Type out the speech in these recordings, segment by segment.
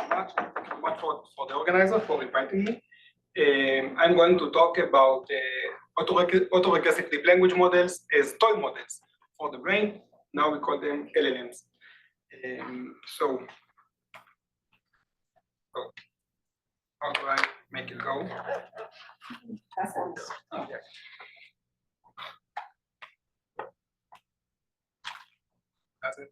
much. Thank you very much for the organizer for inviting me. I'm going to talk about autoregressive deep language models as toy models for the brain. Now we call them LLMs. So how do I make it go? Okay. That's it.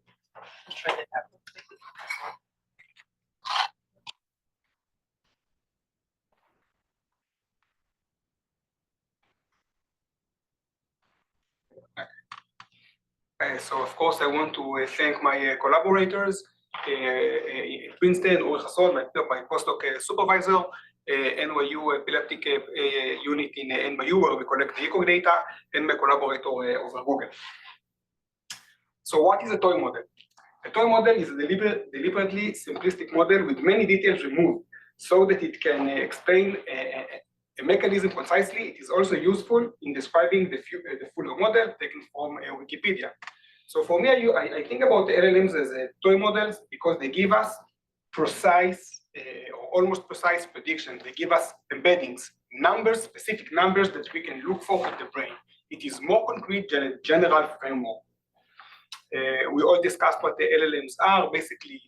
So of course I want to thank my collaborators in Princeton, Uri Hasson, my postdoc supervisor, NYU epileptic unit in NYU where we collect the ECOG data, and my collaborator over Google. So what is a toy model? A toy model is a deliberately simplistic model with many details removed so that it can explain a mechanism concisely. It is also useful in describing the fuller model taken from Wikipedia. So for me, I think about the LLMs as toy models because they give us precise or almost precise predictions. They give us embeddings, numbers, specific numbers that we can look for in the brain. It is more concrete than a general framework. We all discussed what the LLMs are, basically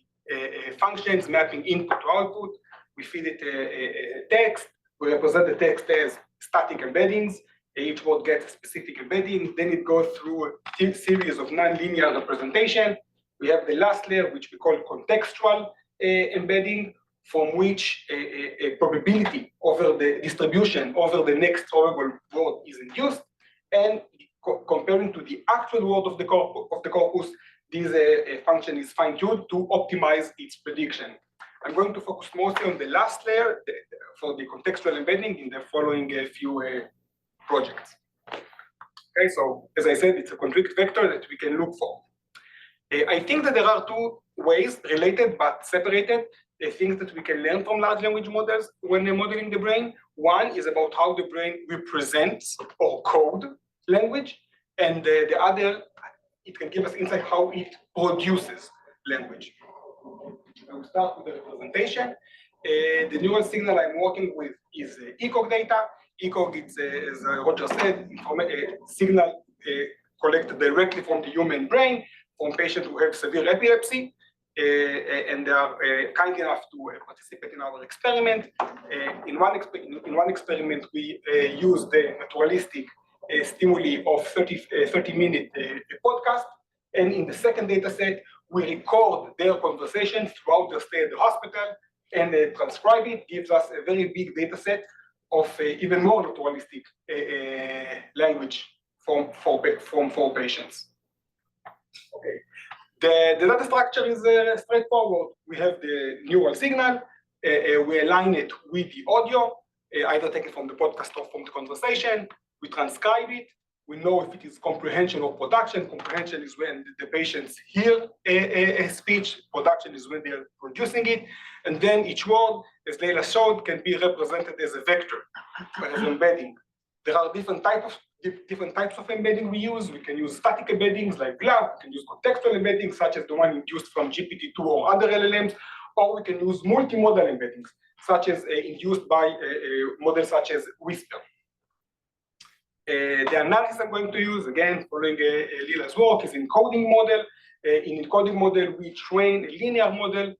functions mapping input to output. We feed it text. We represent the text as static embeddings. Each word gets a specific embedding. Then it goes through a series of nonlinear representation. We have the last layer, which we call contextual embedding, from which a probability over the distribution over the next probable word is induced. And comparing to the actual word of the corpus, this function is fine-tuned to optimize its prediction. I'm going to focus mostly on the last layer for the contextual embedding in the following few projects. Okay, so as I said, it's a constrict vector that we can look for. I think that there are two ways, related but separated, things that we can learn from large language models when they're modeling the brain. One is about how the brain represents or code language, and the other, it can give us insight how it produces language. I will start with the representation. The neural signal I'm working with is ECOG data. ECOG is, as Roger said, signal collected directly from the human brain from patients who have severe epilepsy, and they are kind enough to participate in our experiment. In one experiment, we use the naturalistic stimuli of 30-minute podcast, and in the second data set, we record their conversation throughout their stay at the hospital and transcribe it. Gives us a very big data set of even more naturalistic language from four patients. Okay. The data structure is straightforward. We have the neural signal. We align it with the audio, either taken from the podcast or from the conversation. We transcribe it. We know if it is comprehension or production. Comprehension is when the patients hear a speech. Production is when they're producing it. And then each word, as Leila showed, can be represented as a vector, as an embedding. There are different types of embedding we use. We can use static embeddings like GLAV. We can use contextual embeddings, such as the one induced from GPT-2 or other LLMs. Or we can use multimodal embeddings, such as induced by models such as Whisper. The analysis I'm going to use, again, following Lila's work, is encoding model. In encoding model, we train a linear model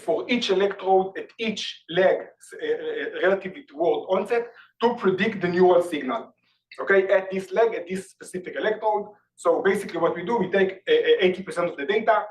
for each electrode at each leg relatively to word onset to predict the neural signal. Okay, at this leg, at this specific electrode. So basically what we do, we take 80% of the data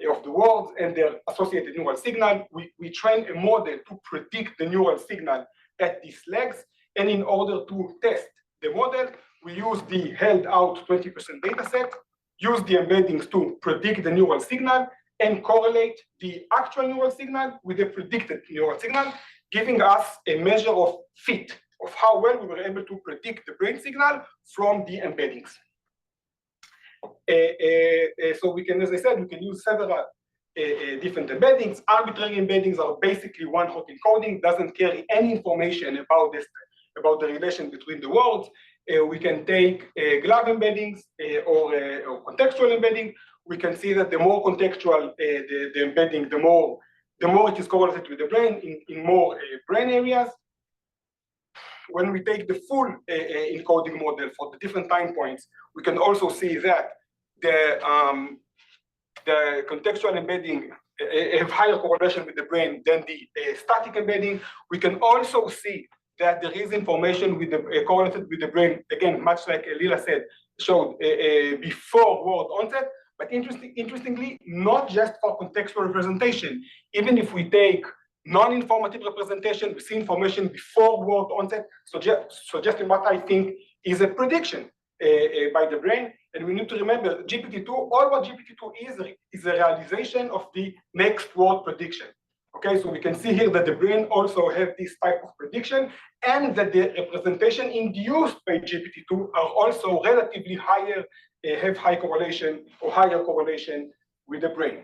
of the words and their associated neural signal. We train a model to predict the neural signal at these legs. And in order to test the model, we use the held out 20% data set, use the embeddings to predict the neural signal, and correlate the actual neural signal with the predicted neural signal, giving us a measure of fit, of how well we were able to predict the brain signal from the embeddings. So we can, as I said, we can use several different embeddings. Arbitrary embeddings are basically one-hot encoding, doesn't carry any information about the relation between the words. We can take GLAV embeddings or contextual embedding. We can see that the more contextual the embedding, the more the more it is correlated with the brain in more brain areas. When we take the full encoding model for the different time points, we can also see that the contextual embedding have higher correlation with the brain than the static embedding. We can also see that there is information with the correlated with the brain, again, much like Lila said, showed before word onset, but interestingly, not just for contextual representation. Even if we take non-informative representation, we see information before word onset, suggesting what I think is a prediction by the brain. And we need to remember GPT-2, all what GPT-2 is a realization of the next word prediction. Okay, so we can see here that the brain also has this type of prediction, and that the representation induced by GPT-2 are also relatively higher, have high correlation or higher correlation with the brain.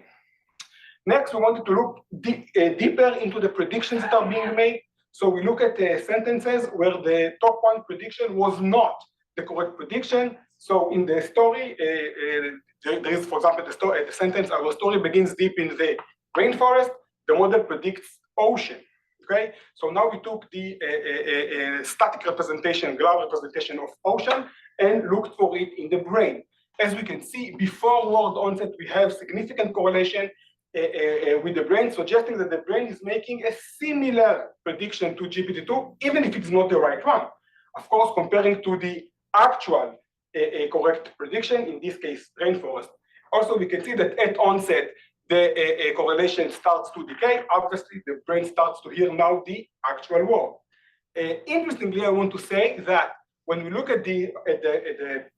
Next, we wanted to look deeper into the predictions that are being made. So we look at sentences where the top one prediction was not the correct prediction. So in the story, there is, for example, the sentence, our story begins deep in the rainforest. The model predicts ocean, okay? So now we took the static representation, graph representation of ocean, and looked for it in the brain. As we can see, before word onset, we have significant correlation with the brain, suggesting that the brain is making a similar prediction to GPT-2, even if it's not the right one. Of course, comparing to the actual correct prediction, in this case, rainforest. Also, we can see that at onset, the correlation starts to decay. Obviously, the brain starts to hear now the actual word. Interestingly, I want to say that when we look at the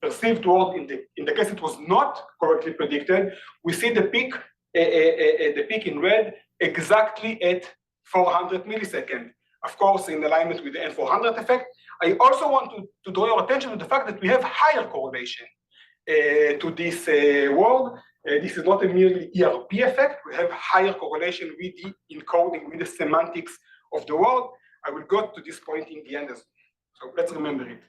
perceived word, in the case it was not correctly predicted, we see the peak in red exactly at 400 milliseconds. Of course, in alignment with the N400 effect. I also want to draw your attention to the fact that we have higher correlation to this word. This is not a merely ERP effect. We have higher correlation with the encoding, with the semantics of the word. I will go to this point in the end as well. So let's remember it.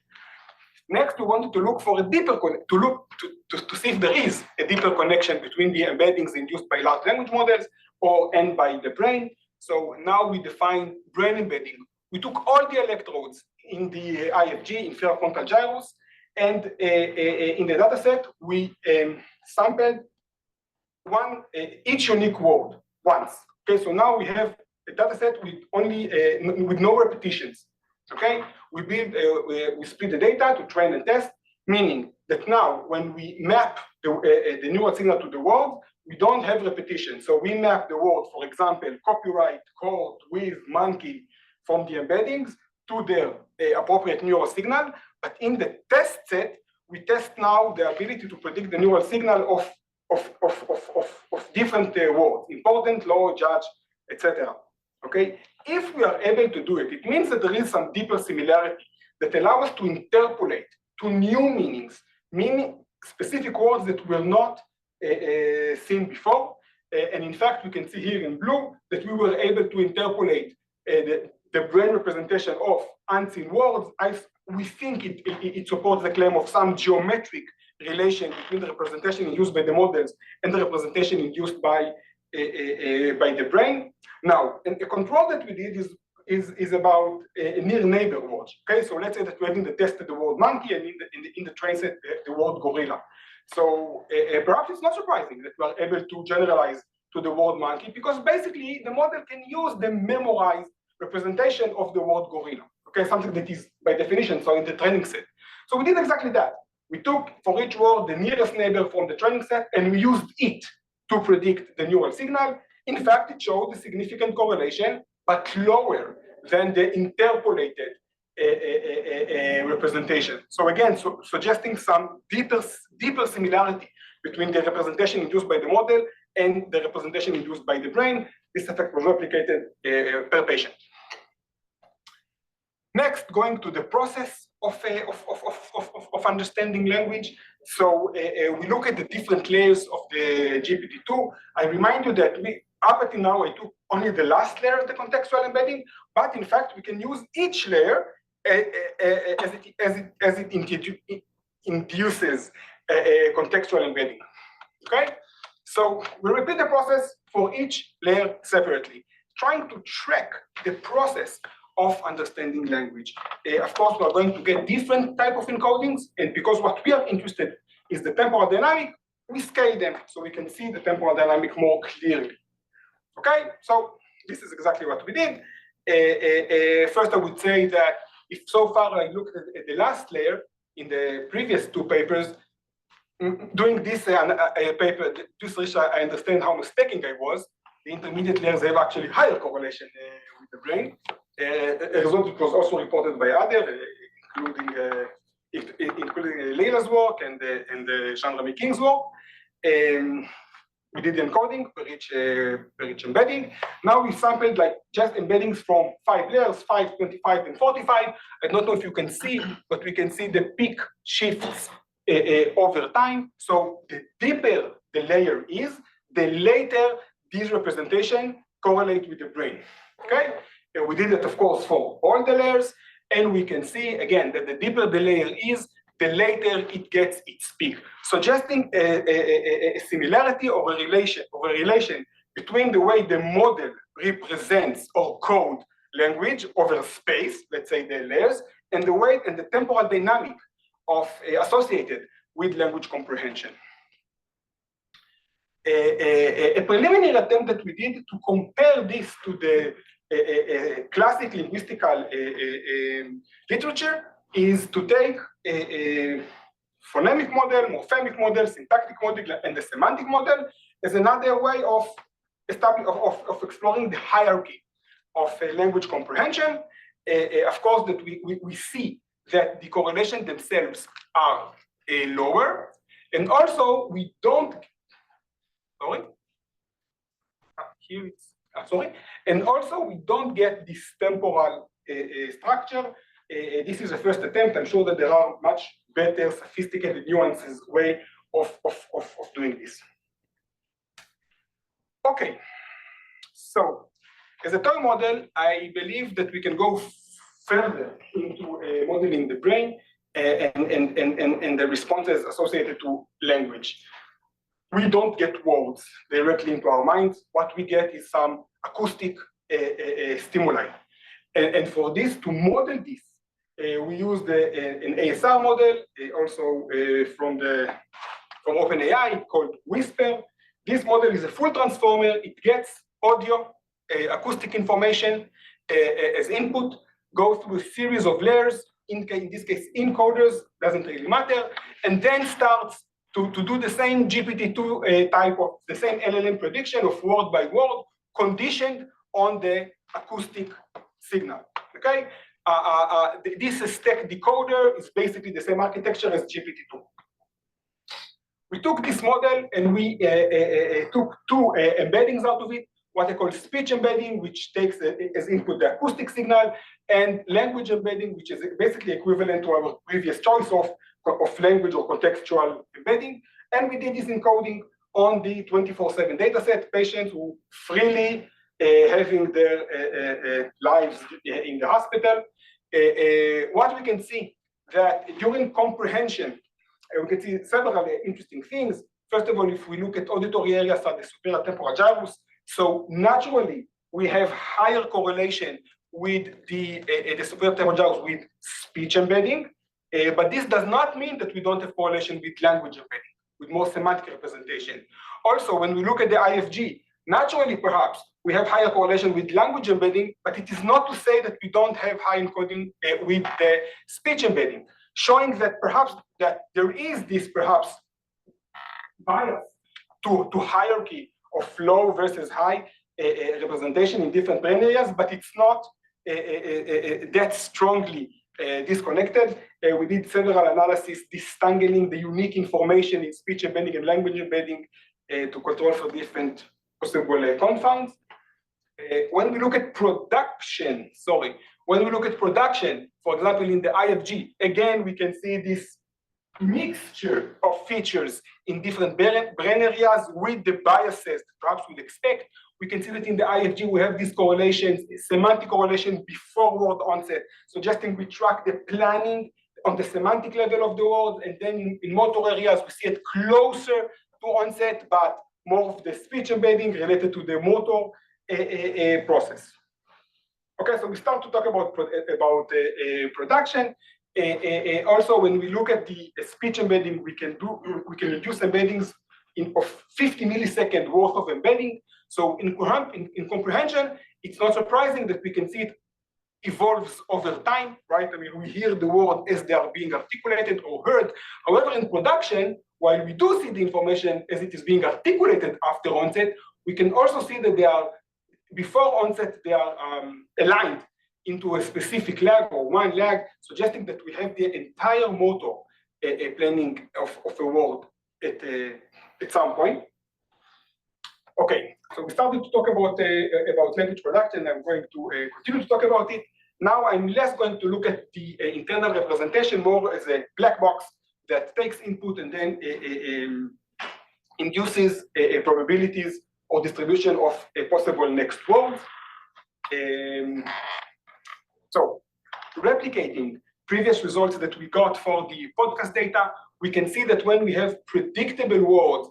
Next, we wanted to look for a deeper to see if there is a deeper connection between the embeddings induced by large language models and by the brain. So now we define brain embedding. We took all the electrodes in the IFG, inferior frontal gyrus, and in the data set, we sampled each unique word once. Okay, so now we have a data set with only with no repetitions. Okay, we split the data to train and test, meaning that now when we map the neural signal to the word, we don't have repetition. So we map the word, for example, copyright, court, with, monkey, from the embeddings to their appropriate neural signal. But in the test set, we test now the ability to predict the neural signal of different words, important, low, judge, etc. Okay, if we are able to do it, it means that there is some deeper similarity that allow us to interpolate to new meanings, meaning specific words that were not seen before. And in fact, we can see here in blue that we were able to interpolate the brain representation of unseen words. We think it supports the claim of some geometric relation between the representation induced by the models and the representation induced by the brain. Now, and the control that we did is about near neighbor words. Okay, so let's say that we're in the test the word monkey, and in the train set the word gorilla. So perhaps it's not surprising that we are able to generalize to the word monkey, because basically the model can use the memorized representation of the word gorilla. Okay, something that is by definition so in the training set. So we did exactly that. We took for each word the nearest neighbor from the training set, and we used it to predict the neural signal. In fact, it showed a significant correlation, but lower than the interpolated representation. So again, suggesting some deeper similarity between the representation induced by the model and the representation induced by the brain. This effect was replicated per patient. Next, going to the process of understanding language. So we look at the different layers of the GPT-2. I remind you that up until now, I took only the last layer of the contextual embedding, but in fact, we can use each layer as it induces contextual embedding. Okay, so we repeat the process for each layer separately, trying to track the process of understanding language. Of course, we are going to get different type of encodings, and because what we are interested is the temporal dynamic, we scale them so we can see the temporal dynamic more clearly. Okay, so this is exactly what we did. First, I would say that if so far I looked at the last layer in the previous two papers, doing this paper, this research, I understand how mistaken I was. The intermediate layers have actually higher correlation with the brain. A result which was also reported by others, including Leila's work and Jean-Remy King's work. We did the encoding for each embedding. Now we sampled like just embeddings from 5 layers, 5, 25, and 45. I don't know if you can see, but we can see the peak shifts over time. So the deeper the layer is, the later these representation correlate with the brain. Okay? We did it, of course, for all the layers, and we can see again that the deeper the layer is, the later it gets its peak, suggesting a similarity or a relation between the way the model represents or code language over space, let's say the layers, and the way and the temporal dynamic of associated with language comprehension. A preliminary attempt that we did to compare this to the classic linguistical literature is to take a phonemic model, morphemic model, syntactic model, and the semantic model as another way of exploring the hierarchy of language comprehension. Of course, that we see that the correlation themselves are lower, and also we don't. And also we don't get this temporal structure. This is a first attempt. I'm sure that there are much better, sophisticated nuances way of doing this. Okay, so as a toy model, I believe that we can go further into modeling the brain and the responses associated to language. We don't get words directly into our minds. What we get is some acoustic stimuli. And for this, to model this, we used an ASR model, also from OpenAI, called Whisper. This model is a full transformer. It gets audio, acoustic information as input, goes through a series of layers, in this case encoders, doesn't really matter, and then starts to do the same GPT-2 type of, the same LLM prediction of word by word, conditioned on the acoustic signal, okay? This stack decoder is basically the same architecture as GPT-2. We took this model and we took two embeddings out of it, what I call speech embedding, which takes as input the acoustic signal, and language embedding, which is basically equivalent to our previous choice of language or contextual embedding. And we did this encoding on the 24/7 dataset, patients who freely having their lives in the hospital. What we can see that during comprehension, we can see several interesting things. First of all, if we look at auditory areas at the superior temporal gyrus, so naturally we have higher correlation with the superior temporal gyrus with speech embedding, but this does not mean that we don't have correlation with language embedding, with more semantic representation. Also, when we look at the IFG, naturally perhaps we have higher correlation with language embedding, but it is not to say that we don't have high encoding with the speech embedding, showing that perhaps that there is this perhaps bias to hierarchy of low versus high representation in different brain areas, but it's not that strongly disconnected. We did several analyses disentangling the unique information in speech embedding and language embedding to control for different possible confounds. When we look at production, for example, in the IFG, again, we can see this mixture of features in different brain areas with the biases that perhaps we'd expect. We can see that in the IFG, we have these correlations, semantic correlation before word onset, suggesting we track the planning on the semantic level of the word, and then in motor areas, we see it closer to onset, but more of the speech embedding related to the motor process. Okay, so we start to talk about production. Also, when we look at the speech embedding, we can reduce embeddings of 50 millisecond worth of embedding. So in comprehension, it's not surprising that we can see it evolves over time, right? I mean, we hear the word as they are being articulated or heard. However, in production, while we do see the information as it is being articulated after onset, we can also see that they are, before onset, they are aligned into a specific lag or one lag, suggesting that we have the entire motor planning of a word at some point. Okay, so we started to talk about language production. I'm going to continue to talk about it. Now I'm less going to look at the internal representation, more as a black box that takes input and then induces probabilities or distribution of possible next words. So replicating previous results that we got for the podcast data, we can see that when we have predictable words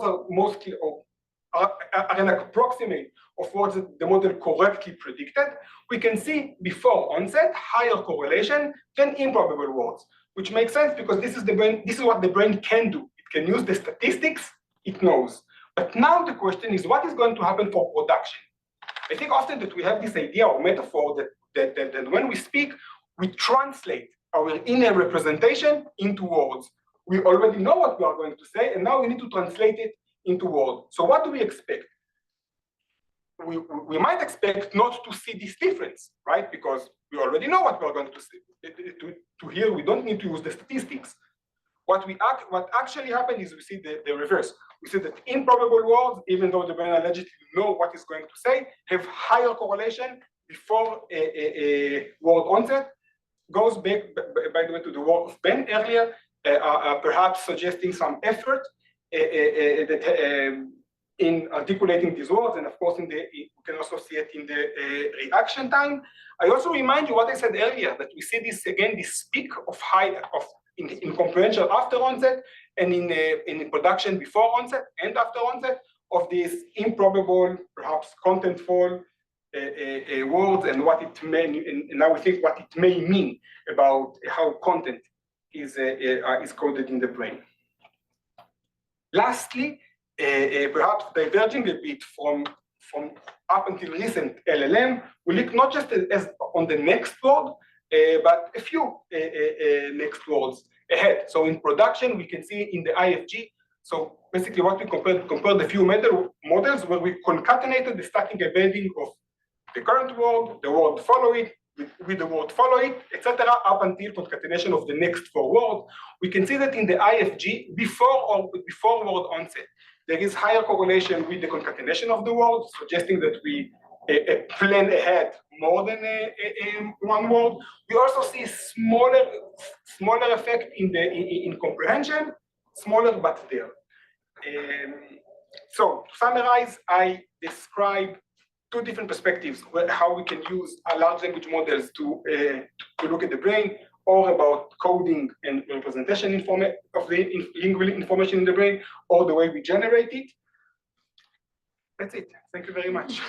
are mostly are an approximate of words that the model correctly predicted. We can see before onset higher correlation than improbable words, which makes sense because this is what the brain can do. It can use the statistics it knows. But now the question is, what is going to happen for production? I think often that we have this idea or metaphor that when we speak, we translate our inner representation into words. We already know what we are going to say, and now we need to translate it into words. So what do we expect? We might expect not to see this difference, right? Because we already know what we're going to see. To hear, we don't need to use the statistics. What actually happens is we see the reverse. We see that improbable words, even though the brain allegedly know what it's going to say, have higher correlation before a word onset. Goes back, by the way, to the work of Ben earlier, perhaps suggesting some effort in articulating these words, and of course, we can also see it in the reaction time. I also remind you what I said earlier, that we see this again, this peak of in comprehension after onset, and in production before onset and after onset of these improbable, perhaps contentful words, and what it may, and now we think what it may mean about how content is coded in the brain. Lastly, perhaps diverging a bit from up until recent LLM, we look not just as on the next word, but a few next words ahead. So in production, we can see in the IFG. So basically, what we compared the few models where we concatenated the stacking embedding of the current word, the word follow it, with the word follow it, etc., up until concatenation of the next four words. We can see that in the IFG, before word onset, there is higher correlation with the concatenation of the words, suggesting that we plan ahead more than one word. We also see smaller effect in comprehension, smaller but there. So to summarize, I describe two different perspectives, how we can use large language models to look at the brain, or about coding and representation of the lingual information in the brain, or the way we generate it. That's it. Thank you very much.